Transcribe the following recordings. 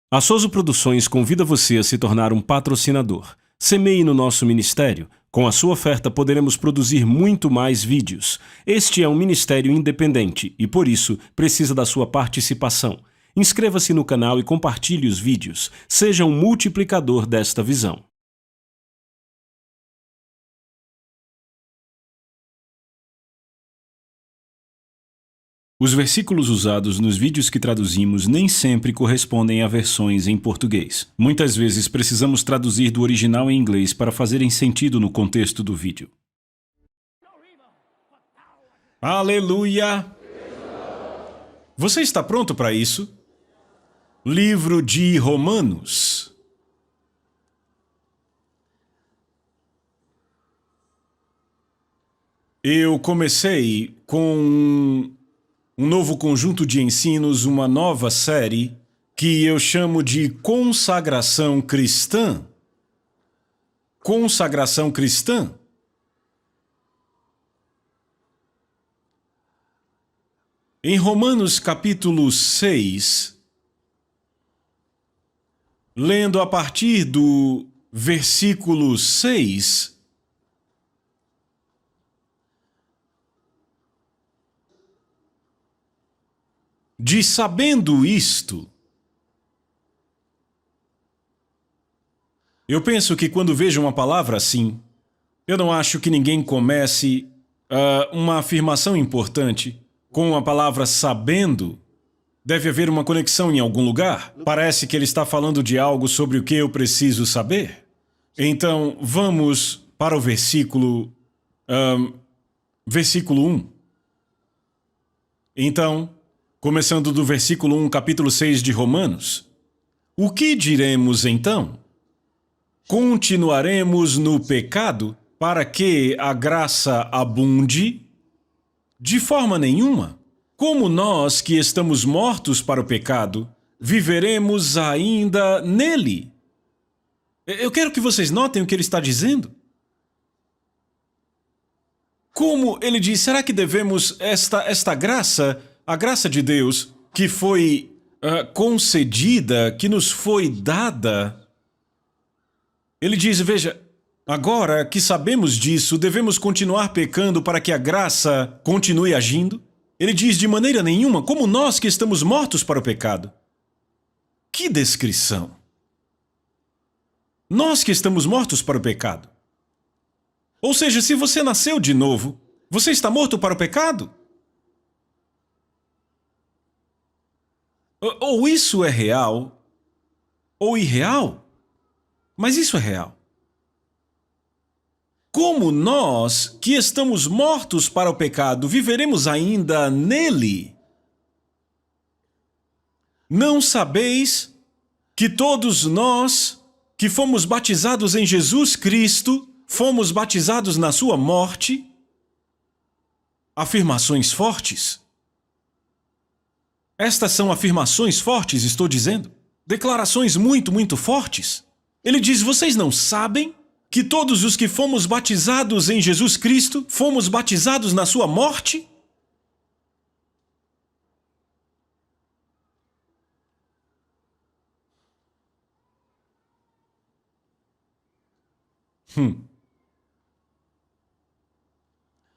A Souza Produções convida você a se tornar um patrocinador. Semeie no nosso ministério. Com a sua oferta poderemos produzir muito mais vídeos. Este é um ministério independente e, por isso, precisa da sua participação. Inscreva-se no canal e compartilhe os vídeos. Seja um multiplicador desta visão. Os versículos usados nos vídeos que traduzimos nem sempre correspondem a versões em português. Muitas vezes precisamos traduzir do original em inglês para fazerem sentido no contexto do vídeo. Aleluia! Você está pronto para isso? Livro de Romanos. Eu comecei com um novo conjunto de ensinos, uma nova série, que eu chamo de Consagração Cristã. Consagração Cristã. Em Romanos capítulo 6, lendo a partir do versículo 6, diz: sabendo isto. Eu penso que quando vejo uma palavra assim, eu não acho que ninguém comece uma afirmação importante com a palavra sabendo. Deve haver uma conexão em algum lugar. Parece que ele está falando de algo sobre o que eu preciso saber. Então, vamos para o versículo 1. Então, começando do versículo 1, capítulo 6 de Romanos. O que diremos então? Continuaremos no pecado para que a graça abunde? De forma nenhuma. Como nós que estamos mortos para o pecado, viveremos ainda nele? Eu quero que vocês notem o que ele está dizendo. Como ele diz, será que devemos esta graça, a graça de Deus, que foi concedida, que nos foi dada? Ele diz, veja, agora que sabemos disso, devemos continuar pecando para que a graça continue agindo? Ele diz, de maneira nenhuma, como nós que estamos mortos para o pecado. Que descrição! Nós que estamos mortos para o pecado. Ou seja, se você nasceu de novo, você está morto para o pecado? Ou isso é real, ou irreal. Mas isso é real. Como nós, que estamos mortos para o pecado, viveremos ainda nele? Não sabeis que todos nós, que fomos batizados em Jesus Cristo, fomos batizados na sua morte? Afirmações fortes. Estas são afirmações fortes, estou dizendo. Declarações muito, muito fortes. Ele diz, vocês não sabem que todos os que fomos batizados em Jesus Cristo, fomos batizados na sua morte?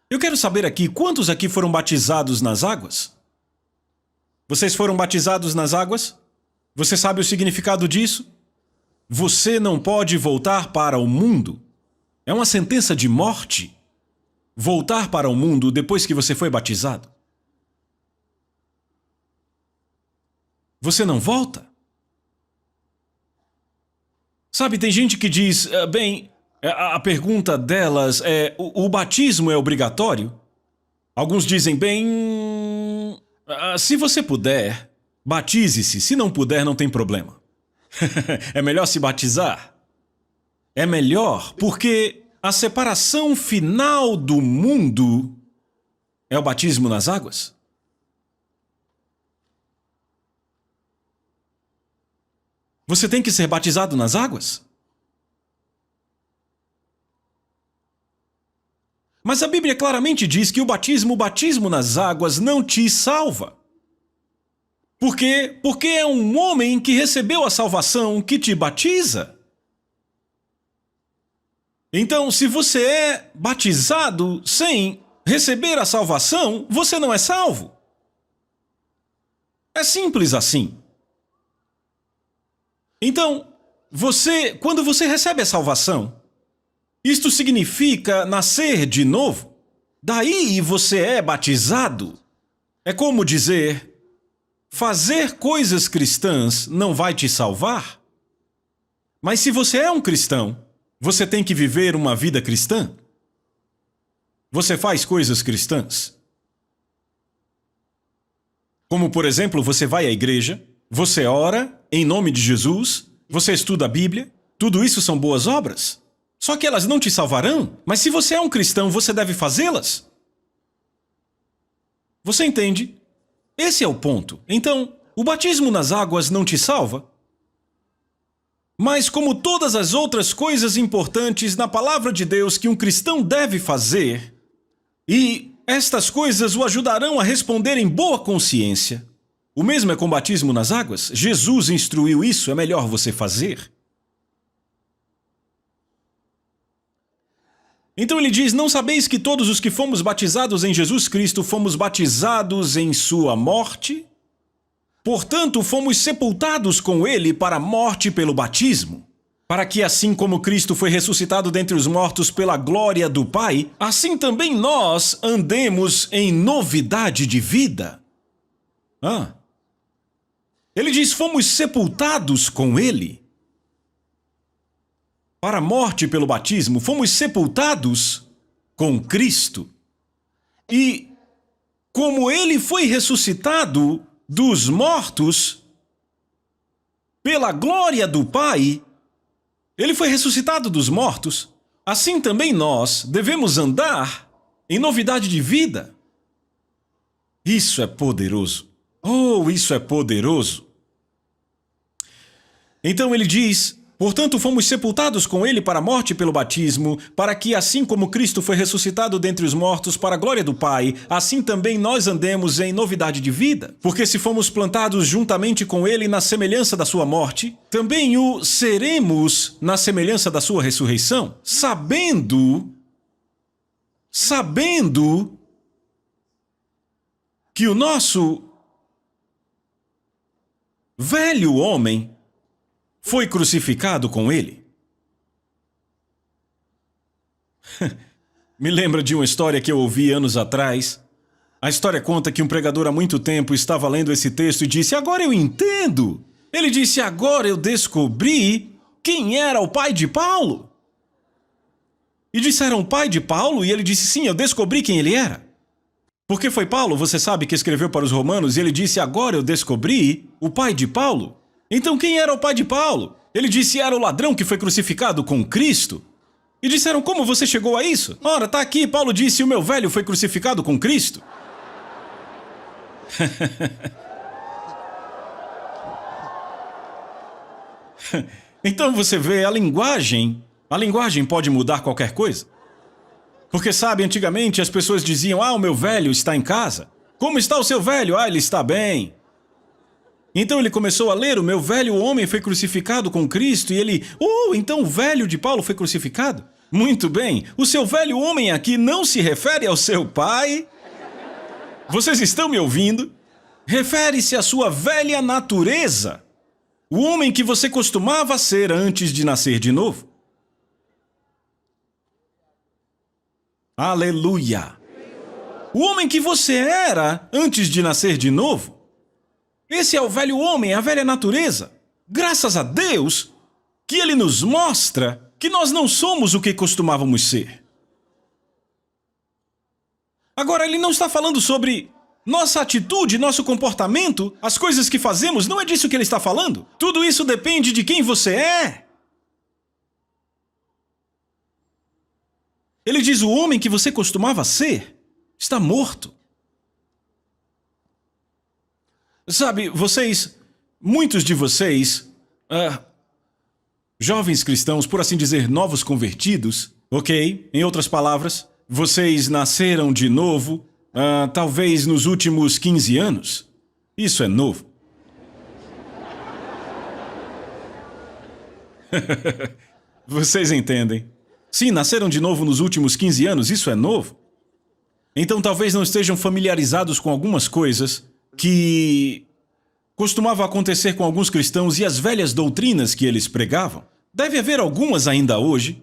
Eu quero saber aqui, quantos aqui foram batizados nas águas? Vocês foram batizados nas águas? Você sabe o significado disso? Você não pode voltar para o mundo. É uma sentença de morte. Voltar para o mundo depois que você foi batizado. Você não volta. Sabe, tem gente que diz, a pergunta delas é, o batismo é obrigatório? Alguns dizem, se você puder, batize-se. Se não puder, não tem problema. É melhor se batizar? É melhor porque a separação final do mundo é o batismo nas águas. Você tem que ser batizado nas águas? Mas a Bíblia claramente diz que o batismo nas águas não te salva. Por quê? Porque é um homem que recebeu a salvação que te batiza. Então, se você é batizado sem receber a salvação, você não é salvo. É simples assim. Então, quando você recebe a salvação, isto significa nascer de novo. Daí você é batizado. É como dizer, fazer coisas cristãs não vai te salvar. Mas se você é um cristão, você tem que viver uma vida cristã. Você faz coisas cristãs. Como, por exemplo, você vai à igreja, você ora em nome de Jesus, você estuda a Bíblia. Tudo isso são boas obras. Só que elas não te salvarão. Mas se você é um cristão, você deve fazê-las. Você entende? Esse é o ponto. Então, o batismo nas águas não te salva. Mas como todas as outras coisas importantes na palavra de Deus que um cristão deve fazer, e estas coisas o ajudarão a responder em boa consciência. O mesmo é com o batismo nas águas. Jesus instruiu isso, é melhor você fazer. Então ele diz, não sabeis que todos os que fomos batizados em Jesus Cristo fomos batizados em sua morte? Portanto, fomos sepultados com ele para a morte pelo batismo, para que assim como Cristo foi ressuscitado dentre os mortos pela glória do Pai, assim também nós andemos em novidade de vida. Ele diz, fomos sepultados com ele. Para a morte pelo batismo, fomos sepultados com Cristo. E como ele foi ressuscitado dos mortos, pela glória do Pai, ele foi ressuscitado dos mortos, assim também nós devemos andar em novidade de vida. Isso é poderoso. Oh, isso é poderoso. Então ele diz, portanto, fomos sepultados com ele para a morte pelo batismo, para que, assim como Cristo foi ressuscitado dentre os mortos para a glória do Pai, assim também nós andemos em novidade de vida. Porque se fomos plantados juntamente com ele na semelhança da sua morte, também o seremos na semelhança da sua ressurreição, sabendo que o nosso velho homem foi crucificado com ele. Me lembra de uma história que eu ouvi anos atrás. A história conta que um pregador há muito tempo estava lendo esse texto e disse, agora eu entendo. Ele disse, agora eu descobri quem era o pai de Paulo. E disseram, pai de Paulo? E ele disse, sim, eu descobri quem ele era. Porque foi Paulo, você sabe, que escreveu para os romanos, e ele disse, agora eu descobri o pai de Paulo. Então quem era o pai de Paulo? Ele disse, era o ladrão que foi crucificado com Cristo. E disseram, como você chegou a isso? Ora, tá aqui, Paulo disse, o meu velho foi crucificado com Cristo. Então você vê, a linguagem pode mudar qualquer coisa. Porque sabe, antigamente as pessoas diziam, o meu velho está em casa. Como está o seu velho? Ele está bem. Então ele começou a ler, o meu velho homem foi crucificado com Cristo, e ele, então o velho de Paulo foi crucificado? Muito bem, o seu velho homem aqui não se refere ao seu pai? Vocês estão me ouvindo? Refere-se à sua velha natureza, o homem que você costumava ser antes de nascer de novo. Aleluia! O homem que você era antes de nascer de novo. Esse é o velho homem, a velha natureza. Graças a Deus que ele nos mostra que nós não somos o que costumávamos ser. Agora, ele não está falando sobre nossa atitude, nosso comportamento, as coisas que fazemos, não é disso que ele está falando. Tudo isso depende de quem você é. Ele diz, o homem que você costumava ser está morto. Sabe, muitos de vocês, jovens cristãos, por assim dizer, novos convertidos, ok? Em outras palavras, vocês nasceram de novo, talvez nos últimos 15 anos. Isso é novo. Vocês entendem? Sim, nasceram de novo nos últimos 15 anos, isso é novo. Então talvez não estejam familiarizados com algumas coisas que costumavam acontecer com alguns cristãos e as velhas doutrinas que eles pregavam. Deve haver algumas ainda hoje,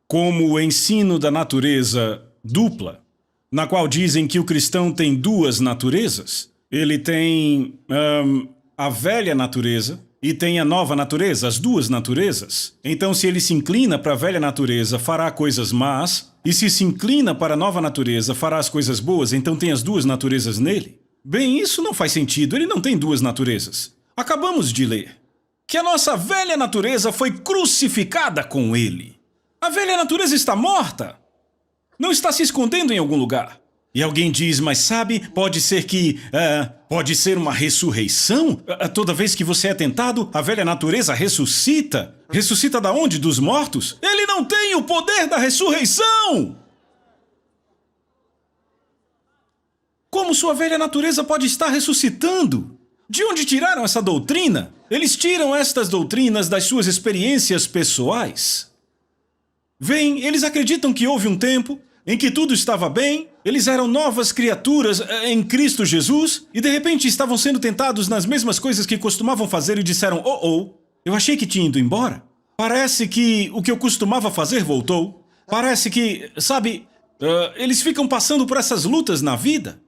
como o ensino da natureza dupla, na qual dizem que o cristão tem duas naturezas. Ele tem a velha natureza e tem a nova natureza, as duas naturezas. Então, se ele se inclina para a velha natureza, fará coisas más, e se inclina para a nova natureza, fará as coisas boas, então tem as duas naturezas nele. Bem, isso não faz sentido, ele não tem duas naturezas. Acabamos de ler que a nossa velha natureza foi crucificada com ele. A velha natureza está morta. Não está se escondendo em algum lugar. E alguém diz, mas sabe, pode ser que... pode ser uma ressurreição? Toda vez que você é tentado, a velha natureza ressuscita. Ressuscita da onde? Dos mortos? Ele não tem o poder da ressurreição! Como sua velha natureza pode estar ressuscitando? De onde tiraram essa doutrina? Eles tiram estas doutrinas das suas experiências pessoais. Vem, eles acreditam que houve um tempo em que tudo estava bem, eles eram novas criaturas em Cristo Jesus e de repente estavam sendo tentados nas mesmas coisas que costumavam fazer e disseram, eu achei que tinha ido embora. Parece que o que eu costumava fazer voltou. Parece que, sabe, eles ficam passando por essas lutas na vida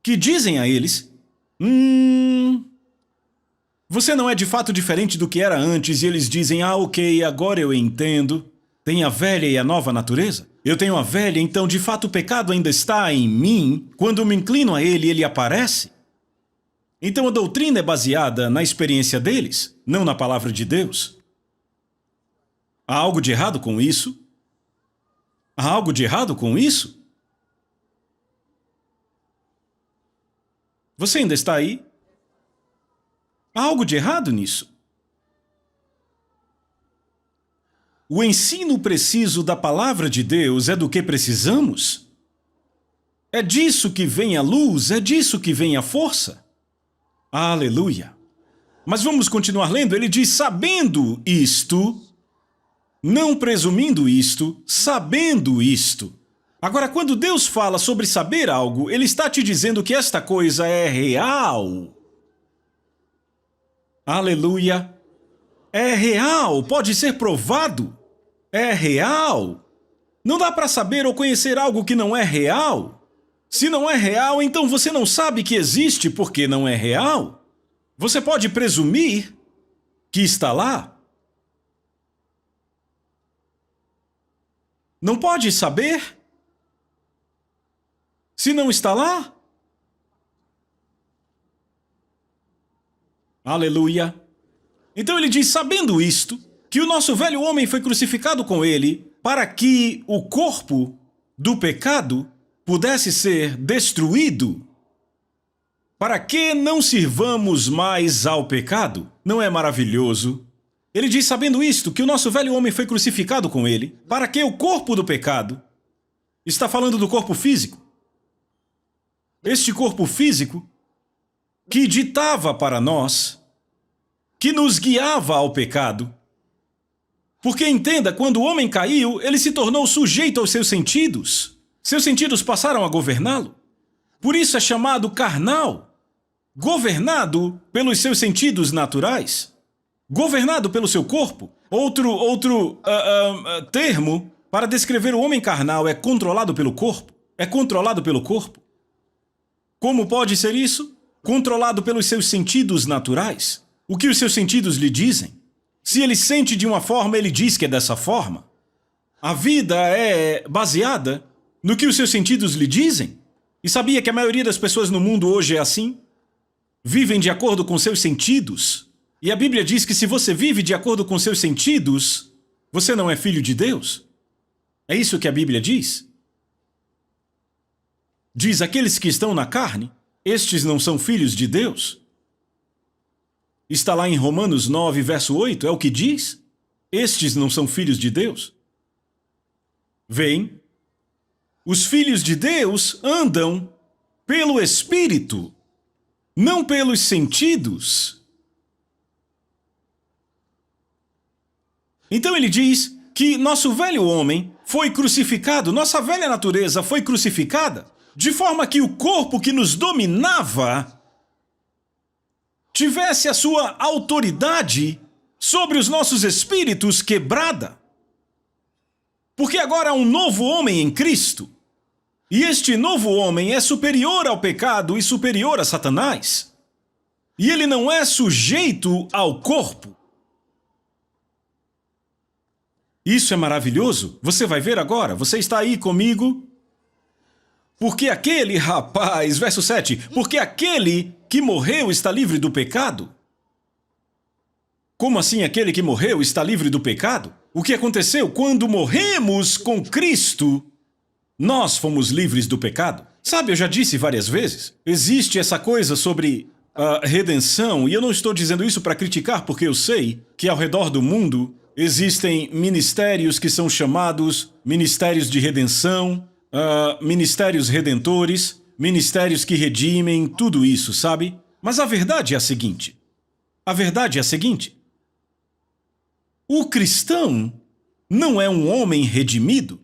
que dizem a eles, você não é de fato diferente do que era antes, e eles dizem, ok, agora eu entendo. Tem a velha e a nova natureza? Eu tenho a velha, então de fato o pecado ainda está em mim. Quando me inclino a ele, ele aparece. Então a doutrina é baseada na experiência deles, não na palavra de Deus. Há algo de errado com isso? Há algo de errado com isso? Você ainda está aí? Há algo de errado nisso? O ensino preciso da palavra de Deus é do que precisamos? É disso que vem a luz? É disso que vem a força? Aleluia! Mas vamos continuar lendo. Ele diz, sabendo isto, não presumindo isto, sabendo isto. Agora, quando Deus fala sobre saber algo, Ele está te dizendo que esta coisa é real. Aleluia! É real, pode ser provado. É real. Não dá para saber ou conhecer algo que não é real. Se não é real, então você não sabe que existe porque não é real. Você pode presumir que está lá. Não pode saber se não está lá. Aleluia. Então ele diz, sabendo isto, que o nosso velho homem foi crucificado com ele para que o corpo do pecado pudesse ser destruído. Para que não sirvamos mais ao pecado? Não é maravilhoso? Ele diz, sabendo isto, que o nosso velho homem foi crucificado com ele para que o corpo do pecado, está falando do corpo físico, este corpo físico que ditava para nós, que nos guiava ao pecado. Porque entenda, quando o homem caiu, ele se tornou sujeito aos seus sentidos. Seus sentidos passaram a governá-lo. Por isso é chamado carnal. Governado pelos seus sentidos naturais. Governado pelo seu corpo. Outro termo para descrever o homem carnal é controlado pelo corpo. É controlado pelo corpo. Como pode ser isso? Controlado pelos seus sentidos naturais. O que os seus sentidos lhe dizem? Se ele sente de uma forma, ele diz que é dessa forma. A vida é baseada no que os seus sentidos lhe dizem. E sabia que a maioria das pessoas no mundo hoje é assim? Vivem de acordo com seus sentidos. E a Bíblia diz que se você vive de acordo com seus sentidos, você não é filho de Deus. É isso que a Bíblia diz. Diz, aqueles que estão na carne, estes não são filhos de Deus. Está lá em Romanos 9, verso 8, é o que diz. Estes não são filhos de Deus. Veem, os filhos de Deus andam pelo Espírito, não pelos sentidos. Então ele diz que nosso velho homem foi crucificado, nossa velha natureza foi crucificada, de forma que o corpo que nos dominava tivesse a sua autoridade sobre os nossos espíritos quebrada. Porque agora há um novo homem em Cristo. E este novo homem é superior ao pecado e superior a Satanás. E ele não é sujeito ao corpo. Isso é maravilhoso. Você vai ver agora. Você está aí comigo? Porque aquele rapaz, verso 7, porque aquele que morreu está livre do pecado. Como assim aquele que morreu está livre do pecado? O que aconteceu? Quando morremos com Cristo, nós fomos livres do pecado. Sabe, eu já disse várias vezes, existe essa coisa sobre a redenção, e eu não estou dizendo isso para criticar, porque eu sei que ao redor do mundo existem ministérios que são chamados ministérios de redenção, ministérios redentores, ministérios que redimem, tudo isso, sabe? Mas a verdade é a seguinte. O cristão não é um homem redimido.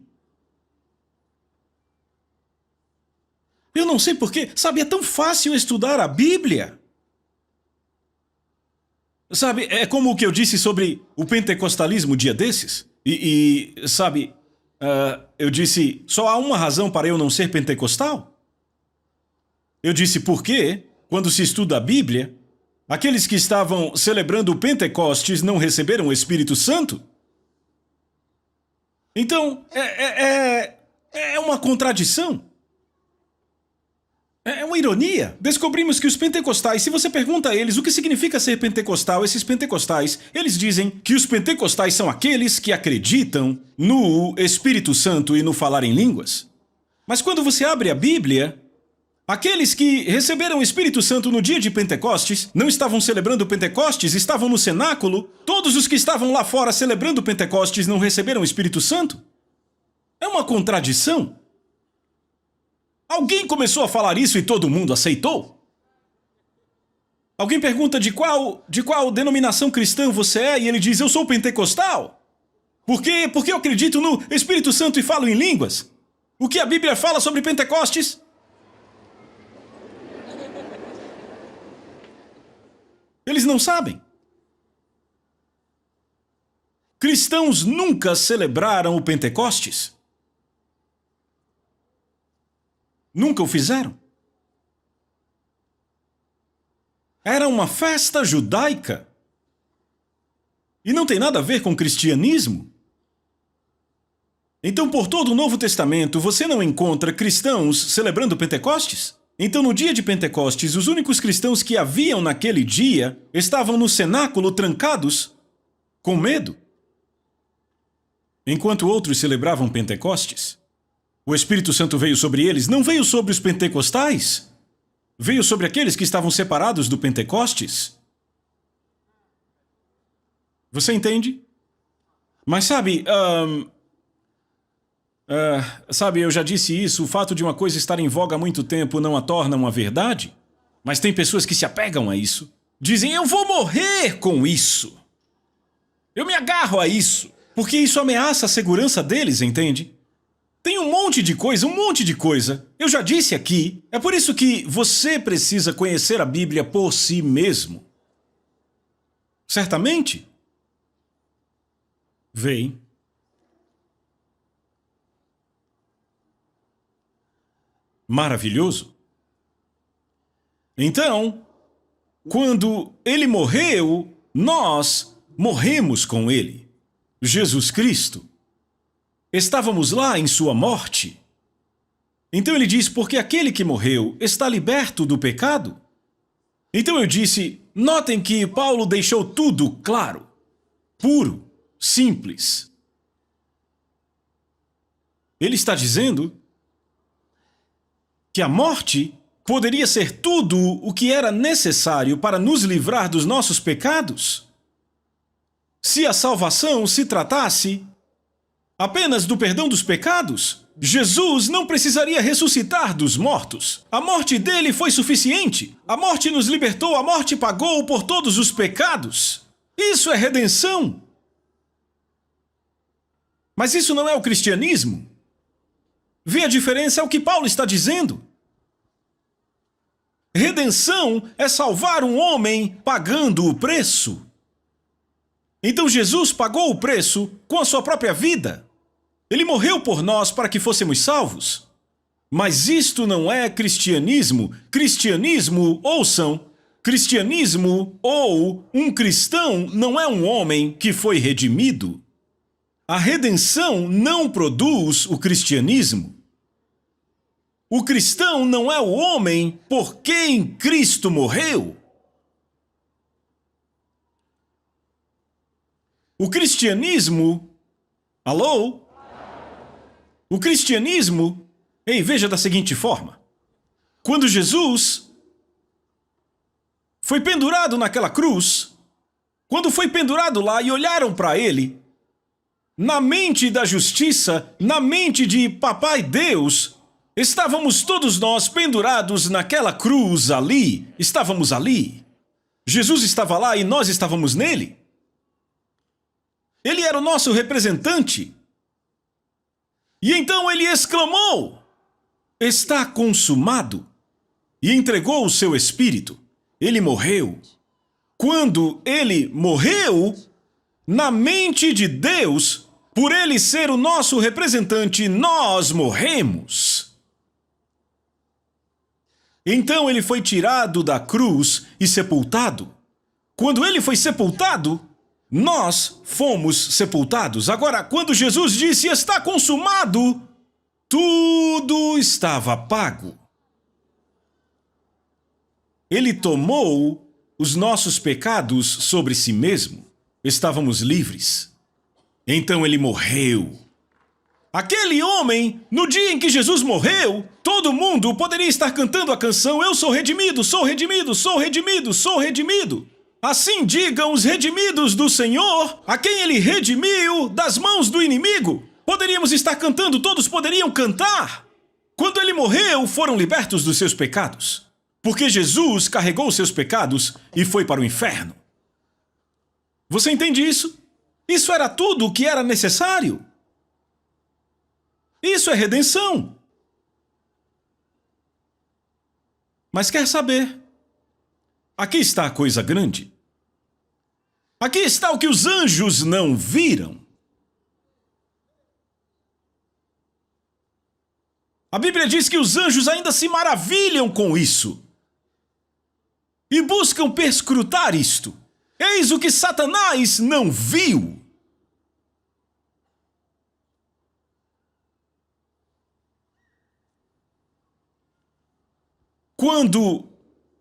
Eu não sei porquê, sabe, é tão fácil estudar a Bíblia. Sabe, é como o que eu disse sobre o pentecostalismo dia desses. Sabe, eu disse, só há uma razão para eu não ser pentecostal. Eu disse, por quê? Quando se estuda a Bíblia, aqueles que estavam celebrando o Pentecostes não receberam o Espírito Santo? Então, é uma contradição. É uma ironia. Descobrimos que os pentecostais, se você pergunta a eles o que significa ser pentecostal, esses pentecostais, eles dizem que os pentecostais são aqueles que acreditam no Espírito Santo e no falar em línguas. Mas quando você abre a Bíblia, aqueles que receberam o Espírito Santo no dia de Pentecostes não estavam celebrando Pentecostes, estavam no cenáculo. Todos os que estavam lá fora celebrando Pentecostes não receberam o Espírito Santo. É uma contradição. Alguém começou a falar isso e todo mundo aceitou? Alguém pergunta de qual denominação cristã você é e ele diz, eu sou pentecostal. Por quê? Porque eu acredito no Espírito Santo e falo em línguas. O que a Bíblia fala sobre Pentecostes? Eles não sabem. Cristãos nunca celebraram o Pentecostes. Nunca o fizeram. Era uma festa judaica. E não tem nada a ver com cristianismo. Então, por todo o Novo Testamento, você não encontra cristãos celebrando Pentecostes? Então, no dia de Pentecostes, os únicos cristãos que haviam naquele dia estavam no cenáculo trancados, com medo. Enquanto outros celebravam Pentecostes, o Espírito Santo veio sobre eles, não veio sobre os pentecostais. Veio sobre aqueles que estavam separados do Pentecostes. Você entende? Mas sabe, eu já disse isso, o fato de uma coisa estar em voga há muito tempo não a torna uma verdade. Mas tem pessoas que se apegam a isso. Dizem, eu vou morrer com isso. Eu me agarro a isso. Porque isso ameaça a segurança deles, entende? Tem um monte de coisa. Eu já disse aqui, é por isso que você precisa conhecer a Bíblia por si mesmo. Certamente. Vem. Maravilhoso. Então, quando ele morreu, nós morremos com ele. Jesus Cristo. Estávamos lá em sua morte. Então ele diz, porque aquele que morreu está liberto do pecado. Então eu disse, notem que Paulo deixou tudo claro, puro, simples. Ele está dizendo que a morte poderia ser tudo o que era necessário para nos livrar dos nossos pecados. Se a salvação se tratasse apenas do perdão dos pecados, Jesus não precisaria ressuscitar dos mortos. A morte dele foi suficiente. A morte nos libertou, a morte pagou por todos os pecados. Isso é redenção. Mas isso não é o cristianismo. Vê a diferença? É o que Paulo está dizendo. Redenção é salvar um homem pagando o preço. Então Jesus pagou o preço com a sua própria vida. Ele morreu por nós para que fôssemos salvos. Mas isto não é cristianismo. Cristianismo, ouçam, cristianismo ou um cristão não é um homem que foi redimido. A redenção não produz o cristianismo. O cristão não é o homem por quem Cristo morreu. O cristianismo... Alô? O cristianismo... Ei, veja da seguinte forma. Quando Jesus foi pendurado naquela cruz, quando foi pendurado lá e olharam para ele, na mente da justiça, na mente de Papai Deus, estávamos todos nós pendurados naquela cruz ali. Estávamos ali. Jesus estava lá e nós estávamos nele. Ele era o nosso representante. E então ele exclamou: está consumado. E entregou o seu espírito. Ele morreu. Quando ele morreu, na mente de Deus, por ele ser o nosso representante, nós morremos. Então ele foi tirado da cruz e sepultado. Quando ele foi sepultado, nós fomos sepultados. Agora, quando Jesus disse está consumado, tudo estava pago. Ele tomou os nossos pecados sobre si mesmo. Estávamos livres. Então ele morreu. Aquele homem, no dia em que Jesus morreu, todo mundo poderia estar cantando a canção Eu sou redimido, sou redimido, sou redimido, sou redimido. Assim digam os redimidos do Senhor, a quem ele redimiu das mãos do inimigo. Poderíamos estar cantando, todos poderiam cantar. Quando ele morreu, foram libertos dos seus pecados. Porque Jesus carregou os seus pecados e foi para o inferno. Você entende isso? Isso era tudo o que era necessário. Isso é redenção. Mas quer saber? Aqui está a coisa grande. Aqui está o que os anjos não viram. A Bíblia diz que os anjos ainda se maravilham com isso. E buscam perscrutar isto. Eis o que Satanás não viu. Quando...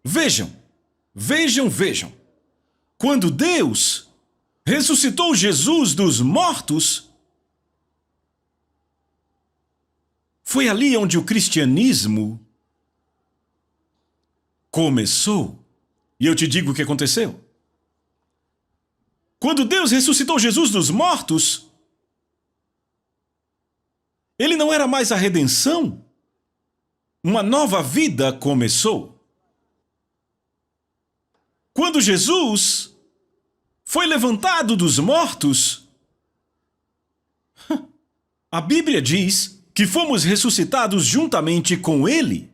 Vejam. Quando Deus ressuscitou Jesus dos mortos, foi ali onde o cristianismo começou. E eu te digo o que aconteceu. Quando Deus ressuscitou Jesus dos mortos, ele não era mais a redenção. Uma nova vida começou. Quando Jesus foi levantado dos mortos, a Bíblia diz que fomos ressuscitados juntamente com ele.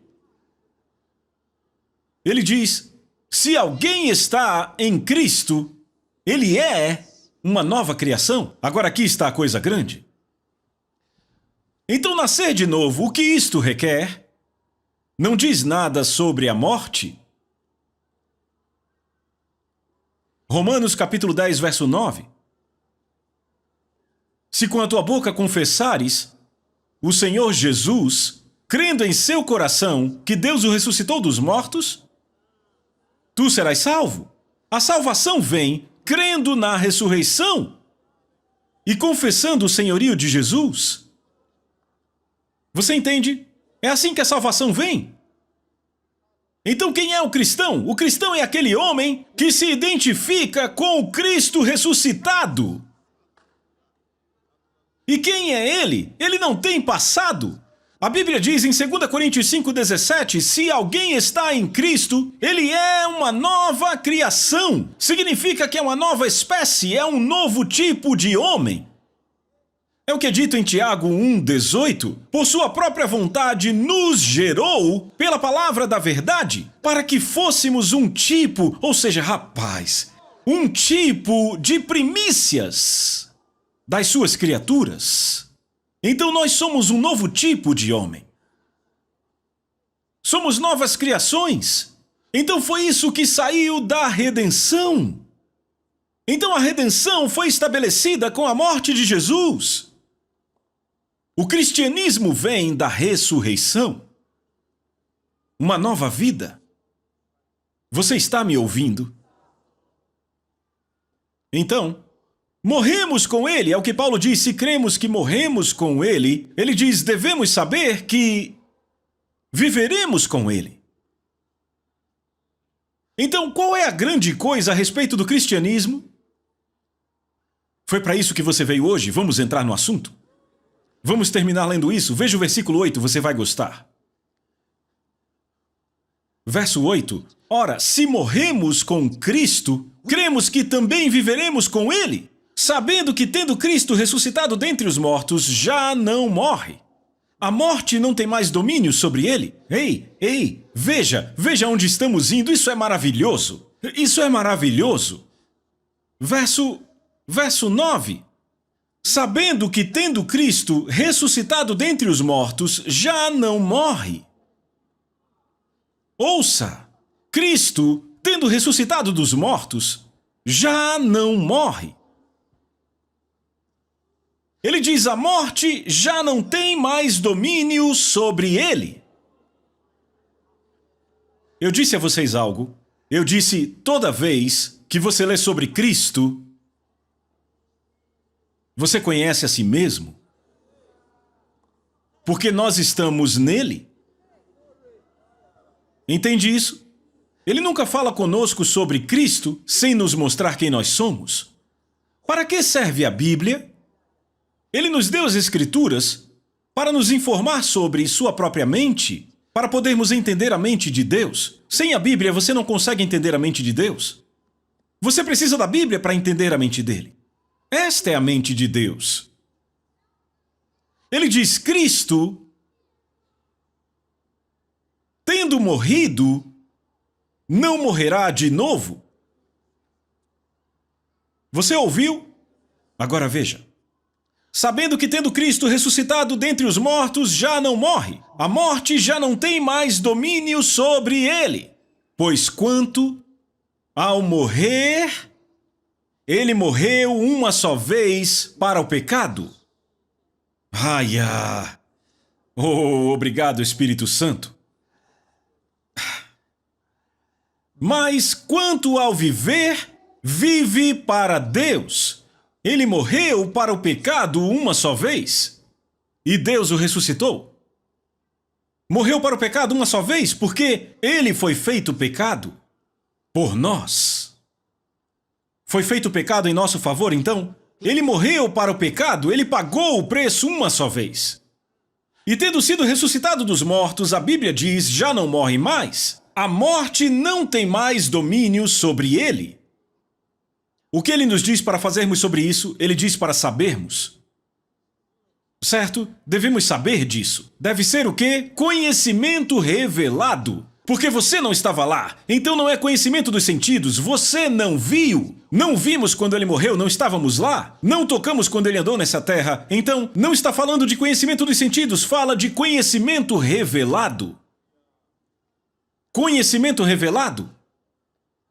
Ele diz, se alguém está em Cristo, ele é uma nova criação. Agora aqui está a coisa grande. Então nascer de novo, o que isto requer? Não diz nada sobre a morte. Romanos capítulo 10, verso 9. Se com a tua boca confessares o Senhor Jesus, crendo em seu coração que Deus o ressuscitou dos mortos, tu serás salvo. A salvação vem crendo na ressurreição e confessando o senhorio de Jesus. Você entende? É assim que a salvação vem. Então quem é o cristão? O cristão é aquele homem que se identifica com o Cristo ressuscitado. E quem é ele? Ele não tem passado. A Bíblia diz em 2 Coríntios 5,17, se alguém está em Cristo, ele é uma nova criação. Significa que é uma nova espécie, é um novo tipo de homem. É o que é dito em Tiago 1,18. Por sua própria vontade nos gerou pela palavra da verdade, para que fôssemos um tipo, ou seja, rapaz, um tipo de primícias das suas criaturas. Então nós somos um novo tipo de homem. Somos novas criações. Então foi isso que saiu da redenção. Então a redenção foi estabelecida com a morte de Jesus. O cristianismo vem da ressurreição. Uma nova vida. Você está me ouvindo? Então, morremos com ele, é o que Paulo diz, se cremos que morremos com ele, ele diz, devemos saber que viveremos com ele. Então, qual é a grande coisa a respeito do cristianismo? Foi para isso que você veio hoje? Vamos entrar no assunto? Vamos terminar lendo isso? Veja o versículo 8, você vai gostar. Verso 8. Ora, se morremos com Cristo, cremos que também viveremos com ele, sabendo que, tendo Cristo ressuscitado dentre os mortos, já não morre. A morte não tem mais domínio sobre ele. Ei, veja onde estamos indo, isso é maravilhoso. Isso é maravilhoso. Verso 9. Sabendo que, tendo Cristo ressuscitado dentre os mortos, já não morre. Ouça, Cristo, tendo ressuscitado dos mortos, já não morre. Ele diz, a morte já não tem mais domínio sobre ele. Eu disse a vocês algo. Eu disse, toda vez que você lê sobre Cristo, você conhece a si mesmo? Porque nós estamos nele. Entende isso? Ele nunca fala conosco sobre Cristo sem nos mostrar quem nós somos. Para que serve a Bíblia? Ele nos deu as Escrituras para nos informar sobre sua própria mente, para podermos entender a mente de Deus. Sem a Bíblia, você não consegue entender a mente de Deus. Você precisa da Bíblia para entender a mente dele. Esta é a mente de Deus. Ele diz, Cristo, tendo morrido, não morrerá de novo. Você ouviu? Agora veja. Sabendo que, tendo Cristo ressuscitado dentre os mortos, já não morre. A morte já não tem mais domínio sobre ele. Pois quanto ao morrer, ele morreu uma só vez para o pecado. Obrigado, Espírito Santo. Mas quanto ao viver, vive para Deus. Ele morreu para o pecado uma só vez, e Deus o ressuscitou. Morreu para o pecado uma só vez, porque ele foi feito pecado por nós. Foi feito pecado em nosso favor, então? Ele morreu para o pecado, ele pagou o preço uma só vez. E tendo sido ressuscitado dos mortos, a Bíblia diz, já não morre mais. A morte não tem mais domínio sobre ele. O que ele nos diz para fazermos sobre isso? Ele diz para sabermos. Certo? Devemos saber disso. Deve ser o quê? Conhecimento revelado. Porque você não estava lá. Então não é conhecimento dos sentidos. Você não viu. Não vimos quando ele morreu, não estávamos lá. Não tocamos quando ele andou nessa terra. Então não está falando de conhecimento dos sentidos. Fala de conhecimento revelado. Conhecimento revelado.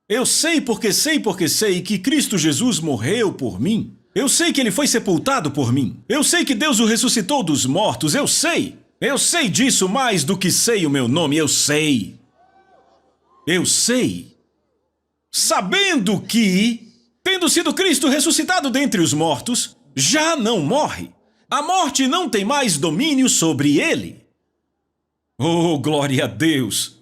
Eu sei porque sei que Cristo Jesus morreu por mim. Eu sei que ele foi sepultado por mim. Eu sei que Deus o ressuscitou dos mortos. Eu sei. Eu sei disso mais do que sei o meu nome. Eu sei. Eu sei. Sabendo que, tendo sido Cristo ressuscitado dentre os mortos, já não morre. A morte não tem mais domínio sobre ele. Oh, glória a Deus!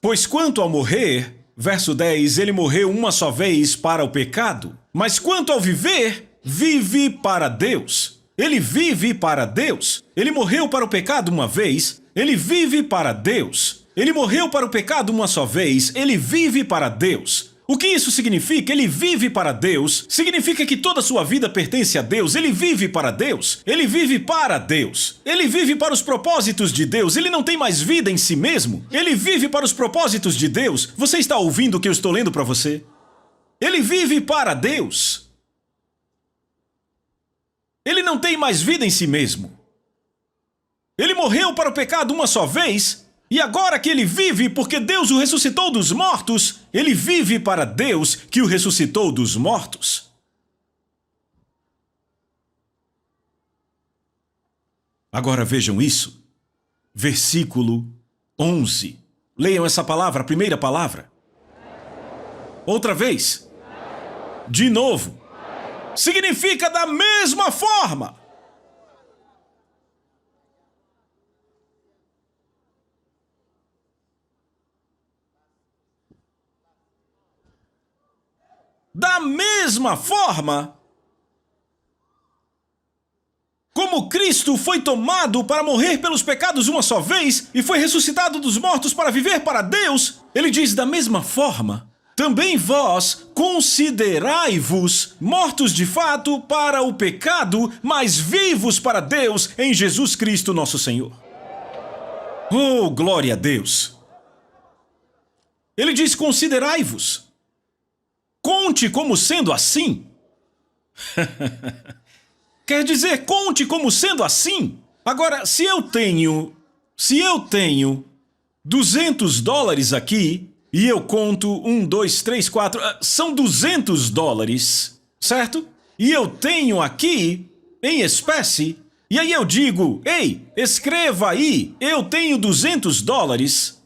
Pois quanto ao morrer, verso 10, ele morreu uma só vez para o pecado. Mas quanto ao viver, vive para Deus. Ele vive para Deus. Ele morreu para o pecado uma vez, ele vive para Deus. Ele morreu para o pecado uma só vez, ele vive para Deus. O que isso significa? Ele vive para Deus. Significa que toda a sua vida pertence a Deus. Ele vive para Deus. Ele vive para Deus. Ele vive para os propósitos de Deus. Ele não tem mais vida em si mesmo. Ele vive para os propósitos de Deus. Você está ouvindo o que eu estou lendo para você? Ele vive para Deus. Ele não tem mais vida em si mesmo. Ele morreu para o pecado uma só vez. E agora que ele vive porque Deus o ressuscitou dos mortos, ele vive para Deus que o ressuscitou dos mortos. Agora vejam isso. Versículo 11. Leiam essa palavra, a primeira palavra. Outra vez. De novo. Significa da mesma forma. Da mesma forma como Cristo foi tomado para morrer pelos pecados uma só vez e foi ressuscitado dos mortos para viver para Deus, ele diz da mesma forma, também vós considerai-vos mortos de fato para o pecado, mas vivos para Deus em Jesus Cristo nosso Senhor. Oh, glória a Deus! Ele diz considerai-vos. Conte como sendo assim. Quer dizer, conte como sendo assim. Agora, se eu tenho $200 aqui, e eu conto 1, 2, 3, 4, são $200, certo? E eu tenho aqui, em espécie, e aí eu digo, ei, escreva aí, eu tenho $200.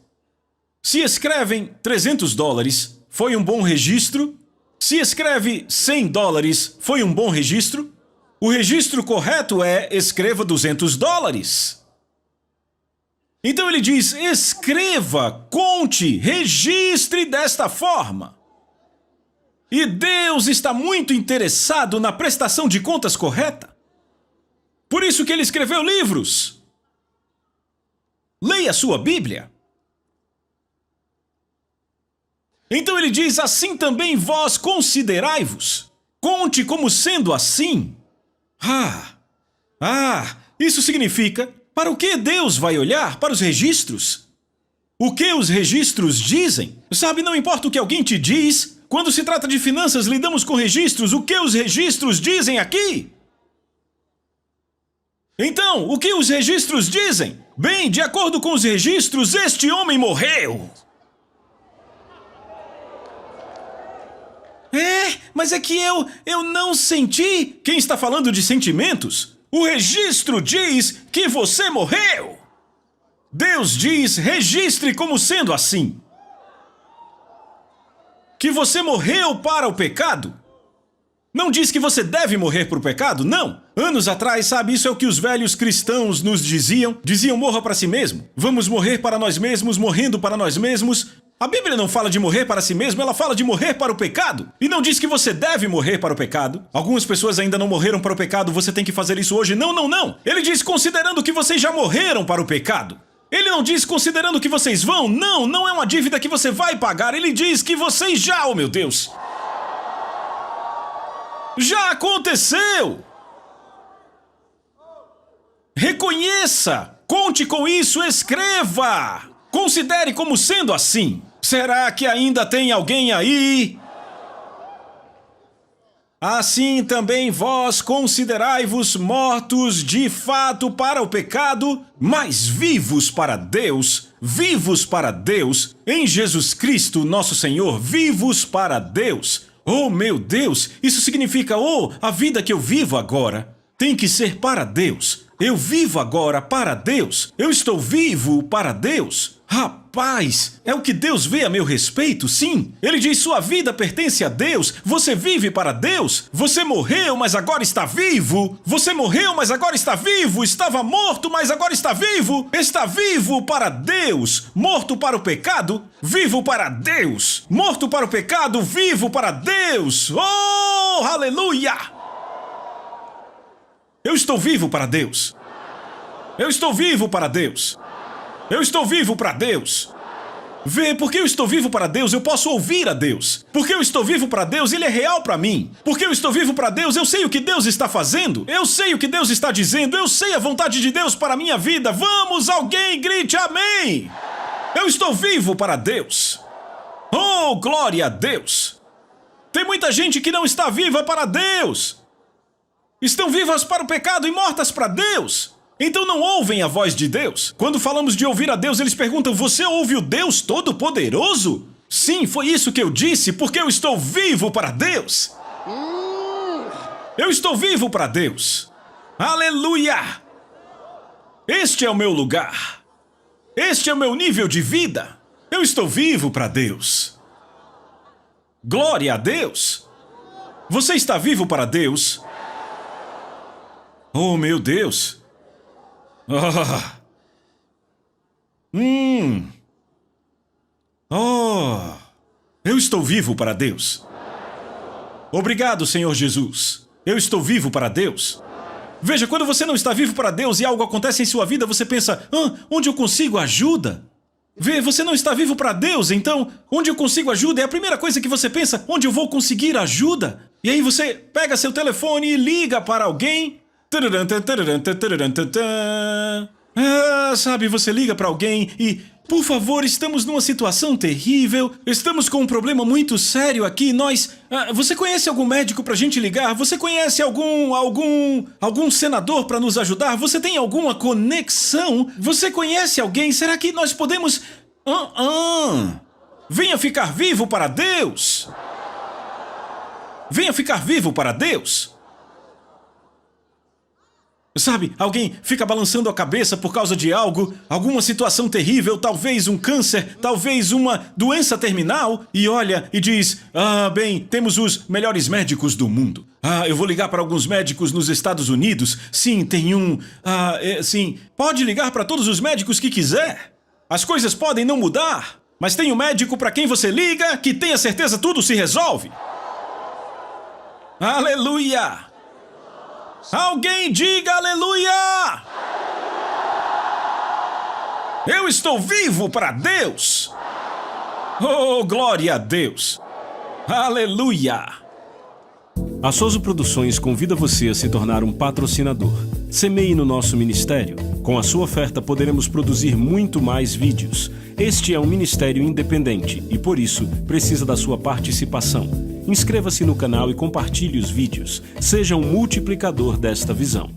Se escrevem $300, foi um bom registro? Se escreve $100, foi um bom registro? O registro correto é escreva $200. Então ele diz, escreva, conte, registre desta forma. E Deus está muito interessado na prestação de contas correta. Por isso que ele escreveu livros. Leia a sua Bíblia. Então ele diz, assim também vós considerai-vos. Conte como sendo assim. Isso significa, para o que Deus vai olhar? Para os registros? O que os registros dizem? Sabe, não importa o que alguém te diz, quando se trata de finanças, lidamos com registros. O que os registros dizem aqui? Então, o que os registros dizem? Bem, de acordo com os registros, este homem morreu. Mas é que eu não senti. Quem está falando de sentimentos? O registro diz que você morreu. Deus diz, registre como sendo assim. Que você morreu para o pecado. Não diz que você deve morrer para o pecado, não. Anos atrás, sabe, isso é o que os velhos cristãos nos diziam. Diziam, morra para si mesmo. Vamos morrer para nós mesmos, morrendo para nós mesmos. A Bíblia não fala de morrer para si mesmo, ela fala de morrer para o pecado. E não diz que você deve morrer para o pecado. Algumas pessoas ainda não morreram para o pecado, você tem que fazer isso hoje. Não, não, não. Ele diz considerando que vocês já morreram para o pecado. Ele não diz considerando que vocês vão. Não, não é uma dívida que você vai pagar. Ele diz que vocês já, oh meu Deus. Já aconteceu. Reconheça. Conte com isso, escreva. Considere como sendo assim. Será que ainda tem alguém aí? Assim também vós considerai-vos mortos de fato para o pecado, mas vivos para Deus, em Jesus Cristo nosso Senhor, vivos para Deus. Oh meu Deus, isso significa, a vida que eu vivo agora tem que ser para Deus. Eu vivo agora para Deus. Eu estou vivo para Deus. Rapaz, é o que Deus vê a meu respeito, sim. Ele diz, sua vida pertence a Deus. Você vive para Deus. Você morreu, mas agora está vivo. Você morreu, mas agora está vivo. Estava morto, mas agora está vivo. Está vivo para Deus. Morto para o pecado, vivo para Deus. Morto para o pecado, vivo para Deus. Oh, aleluia! Eu estou vivo para Deus. Eu estou vivo para Deus. Eu estou vivo para Deus. Vê, porque eu estou vivo para Deus, eu posso ouvir a Deus. Porque eu estou vivo para Deus, Ele é real para mim. Porque eu estou vivo para Deus, eu sei o que Deus está fazendo. Eu sei o que Deus está dizendo, eu sei a vontade de Deus para a minha vida. Vamos, alguém grite amém! Eu estou vivo para Deus. Oh, glória a Deus! Tem muita gente que não está viva para Deus. Estão vivas para o pecado e mortas para Deus. Então não ouvem a voz de Deus. Quando falamos de ouvir a Deus, eles perguntam: você ouve o Deus Todo-Poderoso? Sim, foi isso que eu disse, porque eu estou vivo para Deus. Eu estou vivo para Deus. Aleluia! Este é o meu lugar. Este é o meu nível de vida. Eu estou vivo para Deus. Glória a Deus. Você está vivo para Deus? Oh, meu Deus. Eu estou vivo para Deus. Obrigado, Senhor Jesus. Eu estou vivo para Deus. Veja, quando você não está vivo para Deus e algo acontece em sua vida, você pensa: onde eu consigo ajuda? Vê, você não está vivo para Deus, então onde eu consigo ajuda é a primeira coisa que você pensa: onde eu vou conseguir ajuda? E aí você pega seu telefone e liga para alguém. Sabe, você liga para alguém e... Por favor, estamos numa situação terrível. Estamos com um problema muito sério aqui. Você conhece algum médico pra gente ligar? Você conhece algum senador pra nos ajudar? Você tem alguma conexão? Você conhece alguém? Será que nós podemos... Venha ficar vivo para Deus. Venha ficar vivo para Deus. Sabe, alguém fica balançando a cabeça por causa de algo, alguma situação terrível, talvez um câncer, talvez uma doença terminal, e olha e diz: bem, temos os melhores médicos do mundo. Eu vou ligar para alguns médicos nos Estados Unidos. Sim, tem um... sim, pode ligar para todos os médicos que quiser. As coisas podem não mudar, mas tem um médico para quem você liga que tenha certeza tudo se resolve. Aleluia! Alguém diga aleluia! Eu estou vivo para Deus! Oh, glória a Deus! Aleluia! A Soso Produções convida você a se tornar um patrocinador. Semeie no nosso ministério. Com a sua oferta poderemos produzir muito mais vídeos. Este é um ministério independente e, por isso, precisa da sua participação. Inscreva-se no canal e compartilhe os vídeos. Seja um multiplicador desta visão.